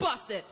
Bust it.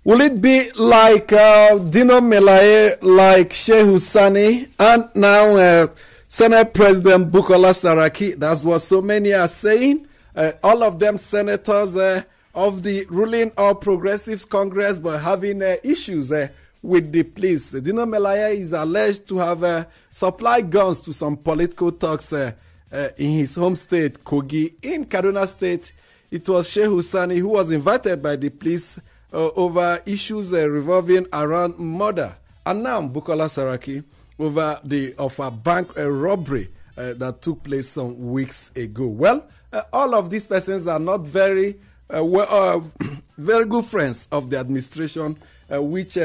Will it be like Dino Melaye, like Sheikh Husani, and now Senate President Bukola Saraki? That's what so many are saying. All of them senators of the ruling All Progressives Congress, but having issues with the police. Dino Melaye is alleged to have supplied guns to some political talks in his home state, Kogi. In Kaduna State, it was Sheikh Husani who was invited by the police over issues revolving around murder, and now Bukola Saraki over a bank robbery that took place some weeks ago. Well, all of these persons are not very very good friends of the administration, which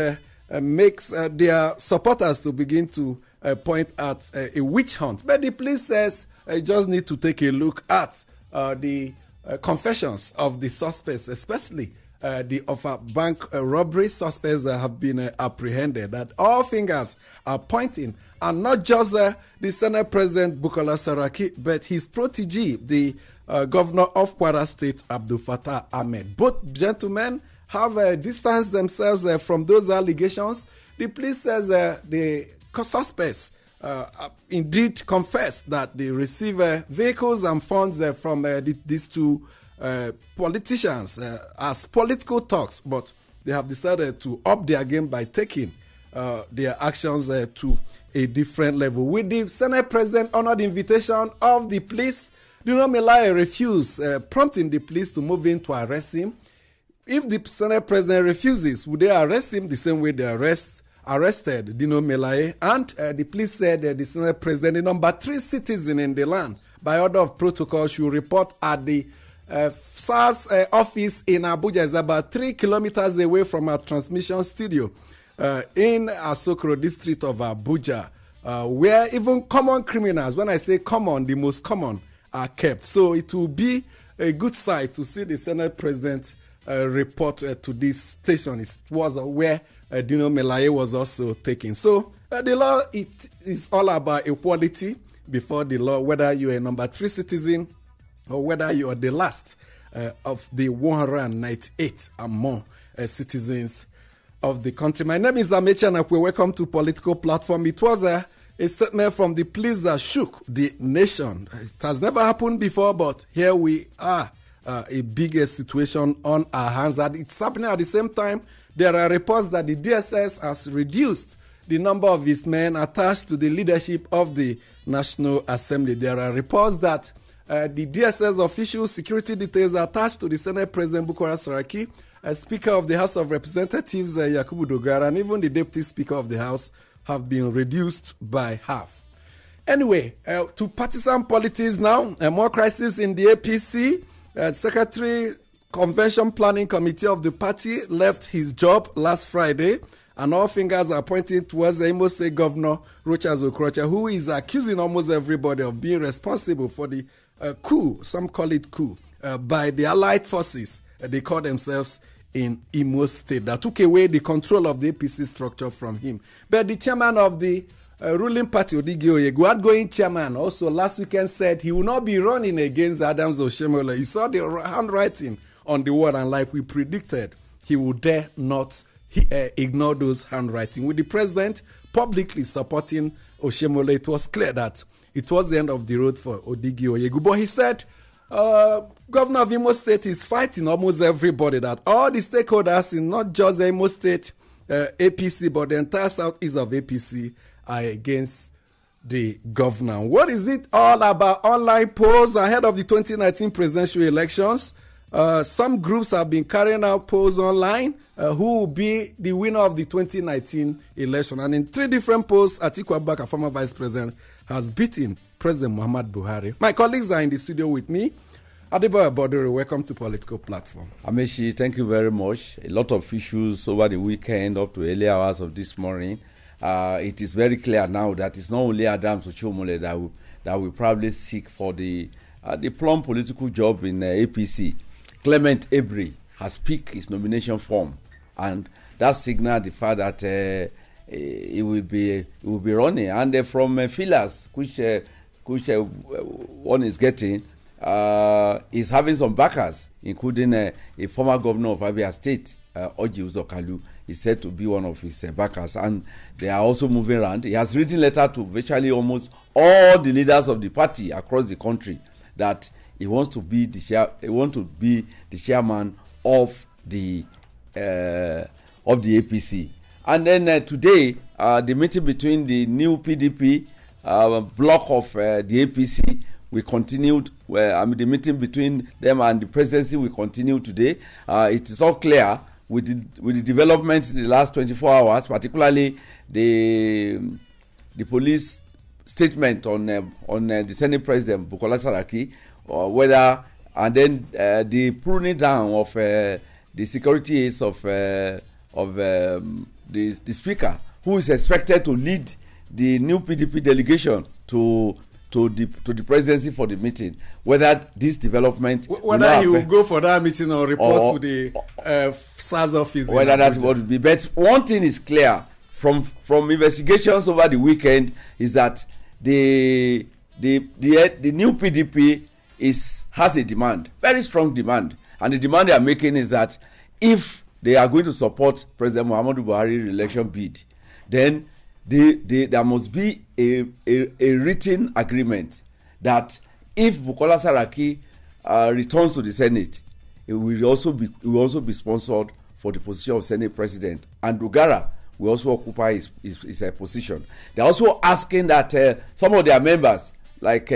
makes their supporters to begin to point at a witch hunt. But the police says you just need to take a look at the confessions of the suspects, especially the bank robbery suspects that have been apprehended, that all fingers are pointing, and not just the Senate President Bukola Saraki, but his protege, the governor of Kwara State, Abdul Fattah Ahmed. Both gentlemen have distanced themselves from those allegations. The police says the suspects indeed confessed that they receive vehicles and funds from these two politicians as political talks, but they have decided to up their game by taking their actions to a different level. With the Senate President honored the invitation of the police, Dino Melaye refused, prompting the police to move in to arrest him. If the Senate President refuses, would they arrest him the same way they arrested Dino Melaye? And the police said the Senate President, the number 3 citizen in the land, by order of protocol, should report at the SARS office in Abuja. Is about 3 kilometers away from our transmission studio in Asokoro district of Abuja, where even common criminals, when I say common, the most common, are kept. So it will be a good sight to see the Senate President report to this station. It was where Dino Melaye was also taken. So the law, it is all about equality before the law, whether you're a number 3 citizen or whether you are the last of the 198 and more citizens of the country. My name is Amechi Anakwe. Welcome to Political Platform. It was a statement from the police that shook the nation. It has never happened before, but here we are, a bigger situation on our hands. And it's happening at the same time. There are reports that the DSS has reduced the number of its men attached to the leadership of the National Assembly. There are reports that the DSS official security details attached to the Senate President Bukola Saraki, Speaker of the House of Representatives Yakubu Dogara, and even the Deputy Speaker of the House have been reduced by half. Anyway, to partisan politics now, more crisis in the APC. Secretary Convention Planning Committee of the party left his job last Friday, and all fingers are pointing towards the Imo State Governor Rochas Okorocha, who is accusing almost everybody of being responsible for the coup, some call it coup, by the allied forces. They call themselves in Imo State, that took away the control of the APC structure from him. But the chairman of the ruling party, Odigi Oyegu, outgoing chairman, also last weekend said he will not be running against Adams Oshiomhole. He saw the handwriting on the wall, and like we predicted, he would dare not ignore those handwriting. With the president publicly supporting Oshiomhole, it was clear that it was the end of the road for Odigi Oyegu. But he said Governor of Imo State is fighting almost everybody, that all the stakeholders in not just the Imo State APC, but the entire southeast of APC are against the governor. What is it all about? Online polls ahead of the 2019 presidential elections. Some groups have been carrying out polls online. Who will be the winner of the 2019 election? And in 3 different polls, Atiku Abubakar, former vice president, has beaten President Muhammad Buhari. My colleagues are in the studio with me. Adeboye Bodori, welcome to Political Platform. Amechi, thank you very much. A lot of issues over the weekend up to early hours of this morning. It is very clear now that it's not only Adams Ochomole that will probably seek for the plum political job in APC. Clement Abri has picked his nomination form, and that signals the fact that he will be running. And from fillers, which one is getting, is having some backers, including a former governor of Abia State, Orji Uzor Kalu, is said to be one of his backers, and they are also moving around. He has written letter to virtually almost all the leaders of the party across the country that he wants to be the chairman of the APC. And then today, the meeting between the new PDP block of the APC, we continued. The meeting between them and the presidency will continue today. It is all clear with the developments in the last 24 hours, particularly the police statement on the Senate President Bukola Saraki, and then the pruning down of the security aides of the speaker, who is expected to lead the new PDP delegation to the presidency for the meeting. Whether this development, whether he will go for that meeting or report to the SARS office, whether that would be. But one thing is clear from investigations over the weekend is that the new PDP has a demand, very strong demand, and the demand they are making is that if they are going to support President Muhammadu Buhari re-election bid, then there must be a written agreement that if Bukola Saraki returns to the Senate, it will also be sponsored for the position of Senate President, and Dogara will also occupy his position. They are also asking that some of their members, like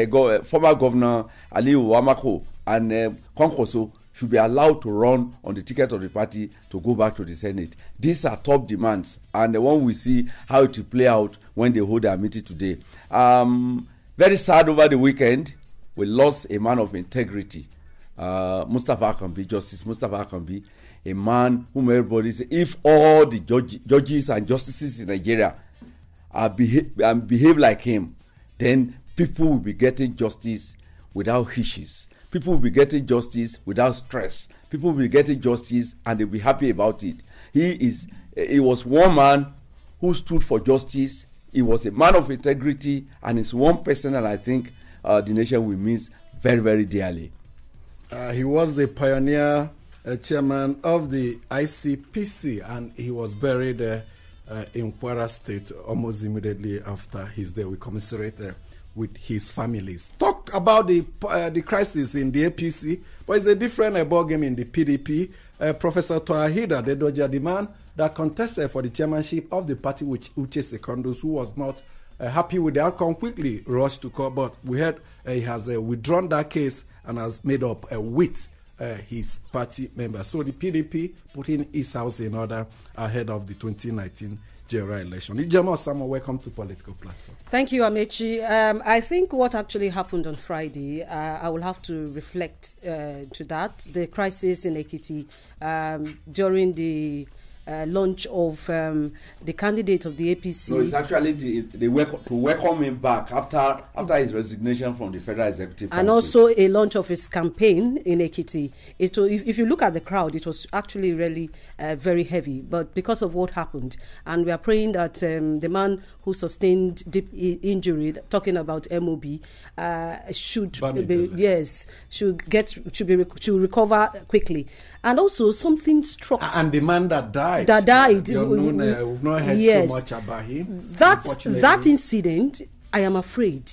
former Governor Aliyu Wamako and Kwankwaso, should be allowed to run on the ticket of the party to go back to the Senate. These are top demands, and the one we see how it will play out when they hold their meeting today. Very sad over the weekend, we lost a man of integrity, Justice Mustafa Akambi, a man whom everybody says, if all the judges and justices in Nigeria behave like him, then people will be getting justice without hitches. People will be getting justice without stress. People will be getting justice and they'll be happy about it. He was one man who stood for justice. He was a man of integrity, and it's one person that I think the nation will miss very, very dearly. He was the pioneer chairman of the ICPC, and he was buried in Kwara State almost immediately after his death. We commiserate with his families. Talk about the crisis in the APC, but it's a different ballgame in the PDP. Professor Toahida Dedoja, the man that contested for the chairmanship of the party, which Uche Secondus, who was not happy with the outcome, quickly rushed to court. But we heard he has withdrawn that case and has made up with his party members. So the PDP putting his house in order ahead of the 2019 general election. Ijema Samuel, welcome to Political Platform. Thank you, Amechi. I think what actually happened on Friday, I will have to reflect to that. The crisis in Ekiti during the launch of the candidate of the APC. No, it's actually to welcome him back after his resignation from the Federal Executive Council. And also a launch of his campaign in Ekiti. If you look at the crowd, it was actually really very heavy. But because of what happened, and we are praying that the man who sustained deep injury, talking about MOB, should recover quickly. And also something struck. And the man that died. We've not heard so much about him. That incident, I am afraid,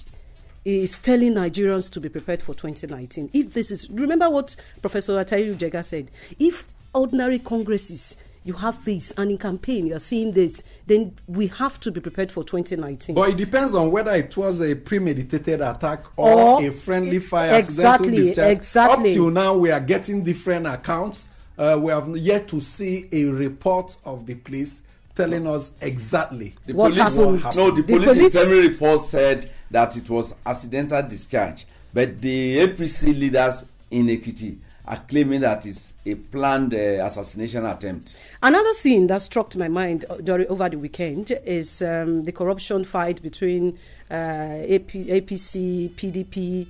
is telling Nigerians to be prepared for 2019. If this is, remember what Professor Atayu Jega said, if ordinary congresses, you have this, and in campaign you are seeing this, then we have to be prepared for 2019. But it depends on whether it was a premeditated attack or a friendly fire. Exactly. Up till now, we are getting different accounts. We have yet to see a report of the police telling us exactly what happened. No, the police interim report said that it was accidental discharge, but the APC leaders in Ekiti are claiming that it's a planned assassination attempt. Another thing that struck my mind over the weekend is the corruption fight between APC, PDP.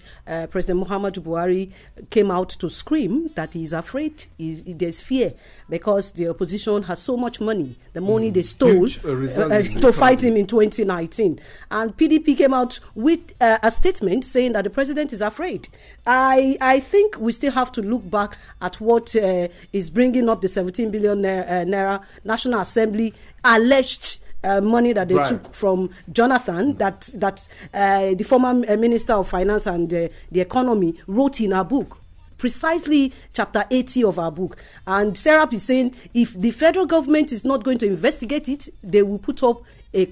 President Muhammadu Buhari came out to scream that he's afraid, there's fear, because the opposition has so much money, the money they stole to fight him in 2019. And PDP came out with a statement saying that the president is afraid. I think we still have to look back at what is bringing up the 17 billion naira National Assembly alleged money that they took from Jonathan, that the former Minister of Finance and the Economy wrote in her book, precisely chapter 80 of our book. And Serap is saying if the federal government is not going to investigate it, they will put up they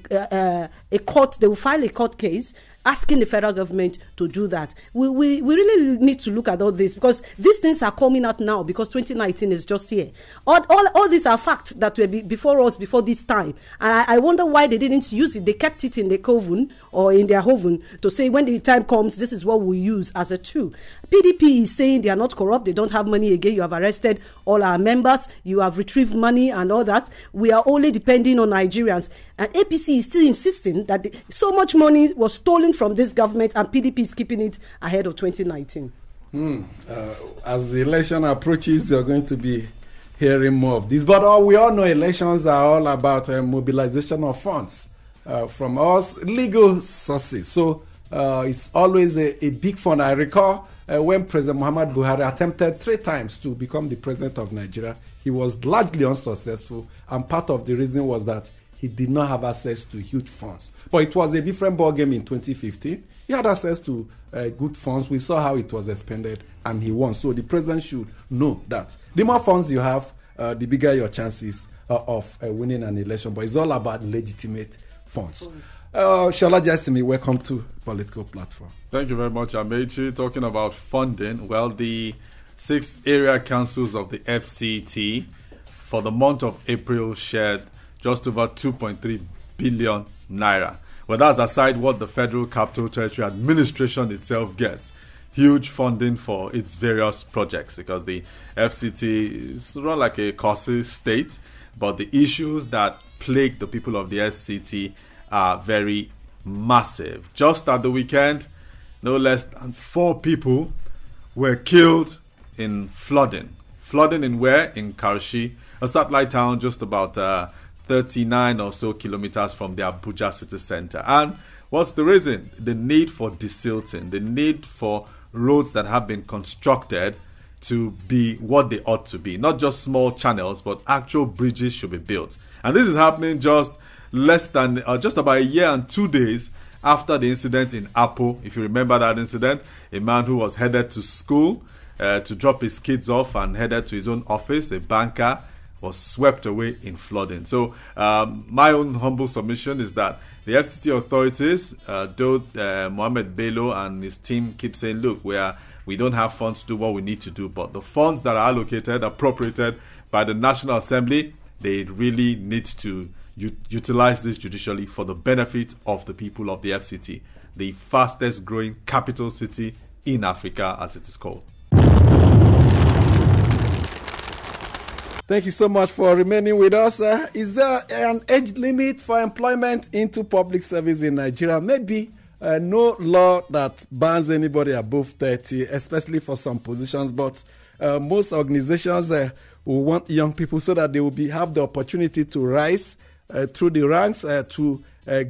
will file a court case asking the federal government to do that. We really need to look at all this, because these things are coming out now because 2019 is just here. All these are facts that were before us before this time. And I wonder why they didn't use it. They kept it in the coven or in their oven to say when the time comes, this is what we use as a tool. PDP is saying they are not corrupt. They don't have money again. You have arrested all our members. You have retrieved money and all that. We are only depending on Nigerians. And APC is still insisting that so much money was stolen from this government, and PDP is keeping it ahead of 2019. As the election approaches, you're going to be hearing more of this. But we all know elections are all about mobilization of funds from us legal sources. So it's always a big fund. I recall when President Muhammadu Buhari attempted 3 times to become the president of Nigeria, he was largely unsuccessful, and part of the reason was that he did not have access to huge funds. But it was a different ballgame in 2015. He had access to good funds. We saw how it was expended, and he won. So the president should know that the more funds you have, the bigger your chances of winning an election. But it's all about legitimate funds. Shola Jasimi, welcome to Political Platform. Thank you very much, Amechi. Talking about funding, well, the 6 area councils of the FCT for the month of April shared just over 2.3 billion naira. Well, that's aside what the Federal Capital Territory Administration itself gets. Huge funding for its various projects, because the FCT is run like a quasi state, but the issues that plague the people of the FCT are very massive. Just at the weekend, no less than 4 people were killed in flooding. Flooding in where? In Karshi, a satellite town just about 39 or so kilometers from the Abuja city center. And what's the reason? The need for desilting, the need for roads that have been constructed to be what they ought to be. Not just small channels, but actual bridges should be built. And this is happening just less than, just about a year and 2 days after the incident in Apo. If you remember that incident, a man who was headed to school to drop his kids off and headed to his own office, a banker, was swept away in flooding. So my own humble submission is that the FCT authorities, though Mohammed Bello and his team keep saying, look, we don't have funds to do what we need to do, but the funds that are allocated, appropriated by the National Assembly, they really need to utilize this judicially for the benefit of the people of the FCT, the fastest growing capital city in Africa, as it is called. Thank you so much for remaining with us. Is there an age limit for employment into public service in Nigeria? Maybe no law that bans anybody above 30, especially for some positions, but most organizations will want young people so that they will have the opportunity to rise through the ranks to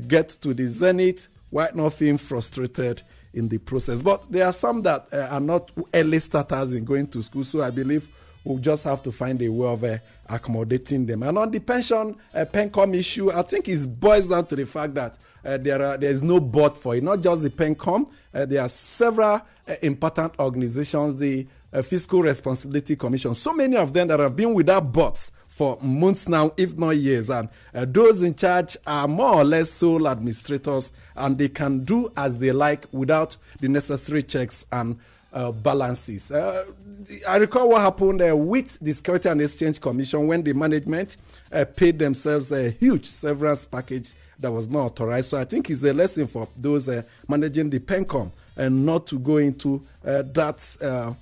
get to the zenith while not feeling frustrated in the process. But there are some that are not early starters in going to school, so I believe we'll just have to find a way of accommodating them. And on the PENCOM issue, I think it boils down to the fact that there is no board for it. Not just the PENCOM, there are several important organizations, the Fiscal Responsibility Commission, so many of them that have been without boards for months now, if not years. And those in charge are more or less sole administrators, and they can do as they like without the necessary checks and balances. I recall what happened with the Security and Exchange Commission when the management paid themselves a huge severance package that was not authorized. So I think it's a lesson for those managing the PENCOM and not to go into that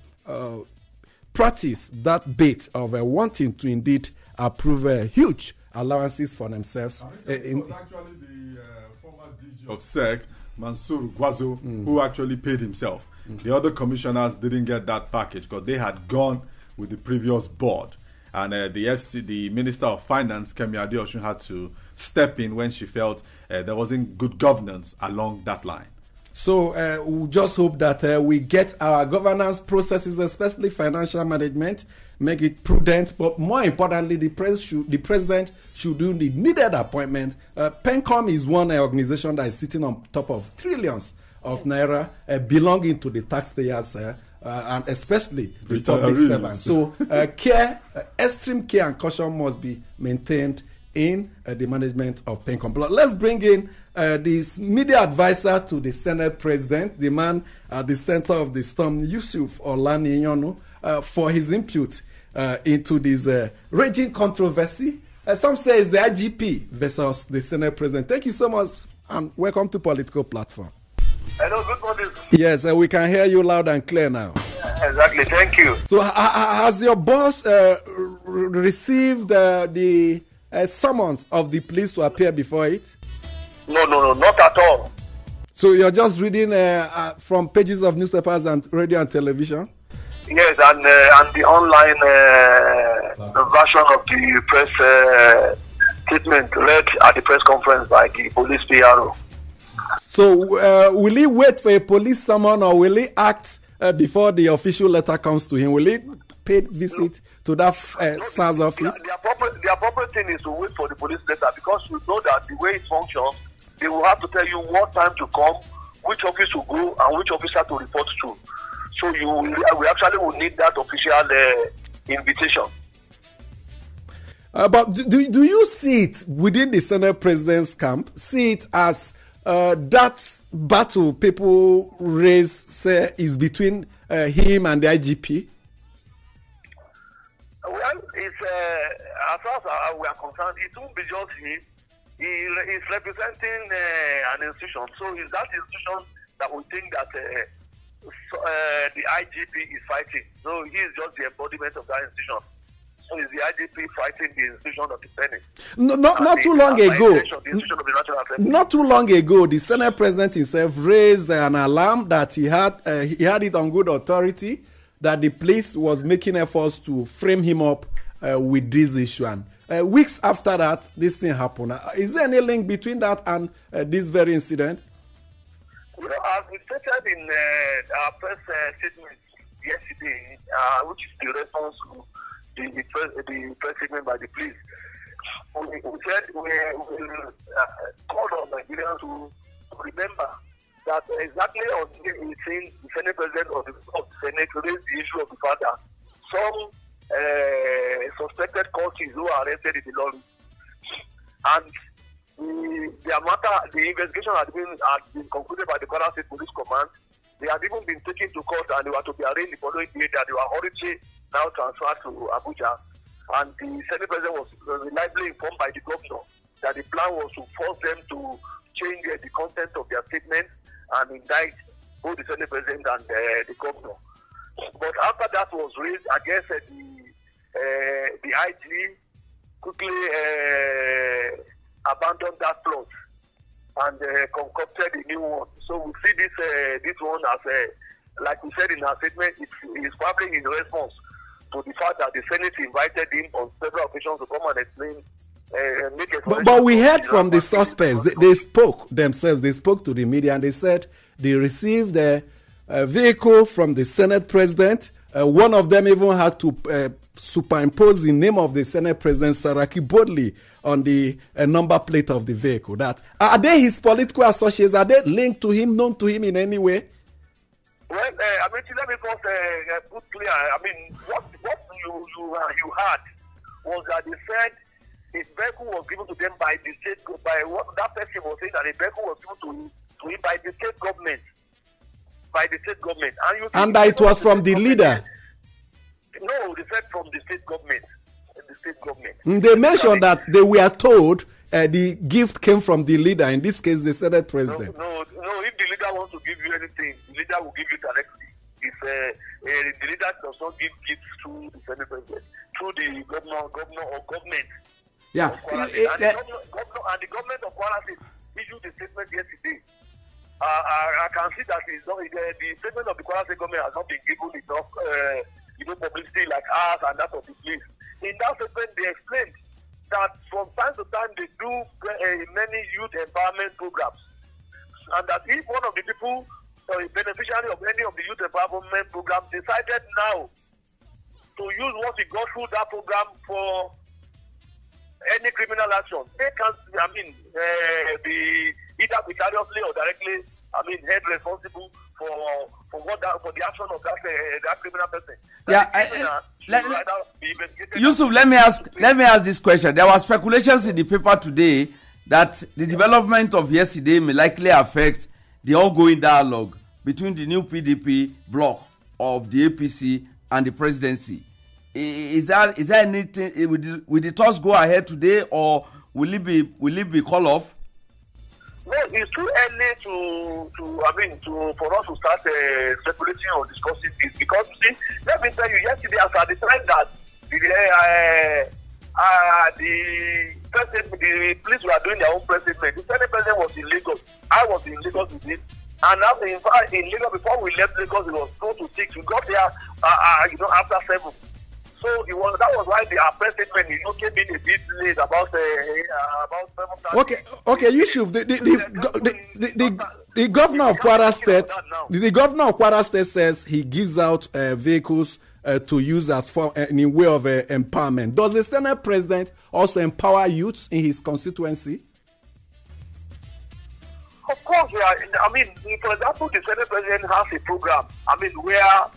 practice that bait of wanting to indeed approve huge allowances for themselves. It was actually the former DG of SEC, Mansour Gwazo, who actually paid himself. The other commissioners didn't get that package because they had gone with the previous board. And the Minister of Finance, Kemi Adeosun, had to step in when she felt there wasn't good governance along that line. So we just hope that we get our governance processes, especially financial management, make it prudent. But more importantly, the president should do the needed appointment. PENCOM is one organization that is sitting on top of trillions of naira belonging to the taxpayers and especially the public servants. So extreme care and caution must be maintained in the management of PENCOM. But let's bring in this media advisor to the Senate President, the man at the center of the storm, Yusuf Olaniyan, for his input into this raging controversy. Some say it's the IGP versus the Senate President. Thank you so much and welcome to Political Platform. Hello, good morning. Yes, we can hear you loud and clear now. Exactly, thank you. So has your boss received the summons of the police to appear before it? No, not at all. So you're just reading from pages of newspapers and radio and television? Yes, and the online version of the press statement read at the press conference by the police PRO. So will he wait for a police summon or will he act before the official letter comes to him? Will he pay visit to that SARS office? The appropriate thing is to wait for the police letter because you know that the way it functions, they will have to tell you what time to come, which office to go, and which officer to report to. So we actually will need that official invitation. But do you see it within the Senate President's camp? See it as that battle people raise say is between him and the IGP? Well, it's as far as we are concerned, it won't be just him. He is representing an institution, so it's that institution that we think that the IGP is fighting. So he is just the embodiment of that institution. So it's the IGP fighting the institution of the Senate. Not too long ago. Not too long ago, the Senate President himself raised an alarm that he had it on good authority that the police was making efforts to frame him up with this issue. And weeks after that, this thing happened. Is there any link between that and this very incident? Well, as we stated in our press statement yesterday, which is the response to the press statement by the police, we said we called on Nigerians to remember that exactly on the 18th, the Senate President of the Senate raised the issue of the fact that some suspected cultists who are arrested in the lorry, and the investigation had been concluded by the Kwara State Police Command. They had even been taken to court and they were to be arraigned the following day that they were already now transferred to Abuja. And the Senate President was reliably informed by the governor that the plan was to force them to change the content of their statement and indict both the Senate President and the governor. But after that was raised, I guess the IG quickly abandoned that plot and concocted a new one. So we see this one as like we said in our statement, it is probably in response to the fact that the Senate invited him on several occasions to come and explain. But we heard from the suspects. They spoke themselves. They spoke to the media and they said they received a vehicle from the Senate President. One of them even had to superimpose the name of the Senate President, Saraki, boldly on the number plate of the vehicle. That are they his political associates? Are they linked to him, known to him in any way? Well, let me first put clear. What you had was that they said the vehicle was given to them by the state, by what that person was saying that the vehicle was given to him by the state government. By the state government. And that it was from the leader? No, they said from the state government. They mentioned that they were told the gift came from the leader, in this case the Senate President. No, if the leader wants to give you anything, the leader will give you directly. It's the leader does not give gifts to the Senate President, to the governor or government. Yeah. And the government of Kwara State issued a statement yesterday. I can see that the statement of the Kwara State government has not been given enough publicity like ours and that of the police. In that statement, they explained that from time to time they do many youth empowerment programs, and that if one of the people beneficiary of any of the youth empowerment programs decided now to use what he got through that program for any criminal action, they can, be either vicariously or directly, held responsible for the action of that criminal person. Yusuf, let me ask this question. There were speculations in the paper today that the development of yesterday may likely affect the ongoing dialogue between the new PDP bloc of the APC and the presidency. Is there anything? Will the talks go ahead today, or will it be call off? No, it's too early for us to start speculating or discussing this, because you see, let me tell you, yesterday as at the time that the police were doing their own press statement, the Senate President was in Lagos. I was in Lagos with him. And after, in fact, in Lagos, before we left Lagos, it was 4 to 6. We got there, after 7. So that was why our press statement, came in a bit late, about 7:30. Okay, Yusuf, the governor of Kwara State, the governor of Kwara State says he gives out vehicles to use as for in a way of empowerment. Does the Senate President also empower youths in his constituency? Of course, yeah. For example, the Senate President has a program, where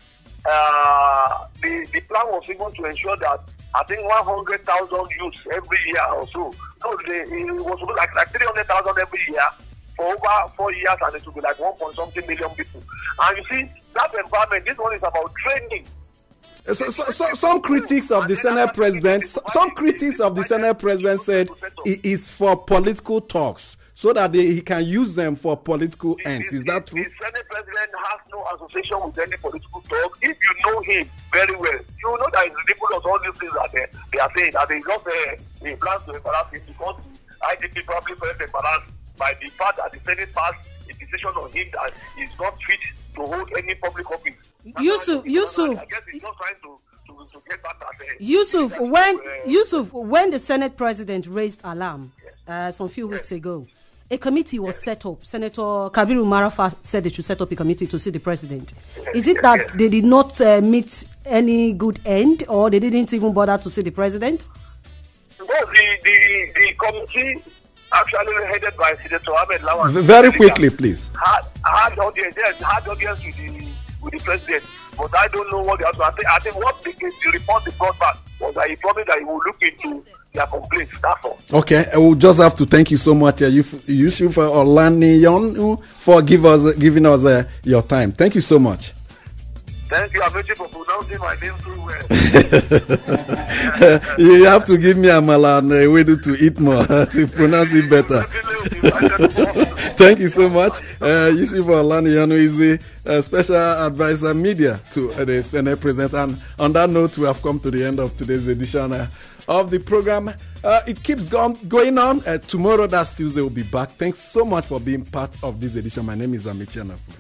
the plan was even to ensure that I think 100,000 youths every year or so. No, it was like 300,000 every year for over 4 years, and it will be like 1.something million people. And you see, that empowerment, this one is about training. Some critics of the Senate President, said it is for political talks, so that he can use them for political ends. Is that true? The Senate President has no association with any political talk. If you know him very well, you know that it's ridiculous, all these things that they are saying, that they just he plans to embarrass him, because IDP probably felt embarrassed by the fact that the Senate passed a decision on him that he's not fit to hold any public office. Yusuf, when the Senate President raised alarm some few weeks ago, a committee was set up. Senator Kabiru Marafa said they should set up a committee to see the president. Is it that they did not meet any good end, or they didn't even bother to see the president? No, the committee, actually headed by Senator Ahmed Lawan. Very quickly, please. Had audience with the president, but I don't know what they have to. I think what the report they brought back was that he promised that he will look into their complaints. That's all. Okay, I will just have to thank you so much, Yusuf Olaniyan, for giving us your time. Thank you so much. Thank you. I'm waiting for pronouncing my name too well. You have to give me amala and wedu to eat more to pronounce it better. Thank you so much. Yusuf Olaniyan is the special advisor media to the Senate President. And on that note, we have come to the end of today's edition of the program. It keeps going on. Tomorrow, that's Tuesday, we'll be back. Thanks so much for being part of this edition. My name is Amichi Anafure.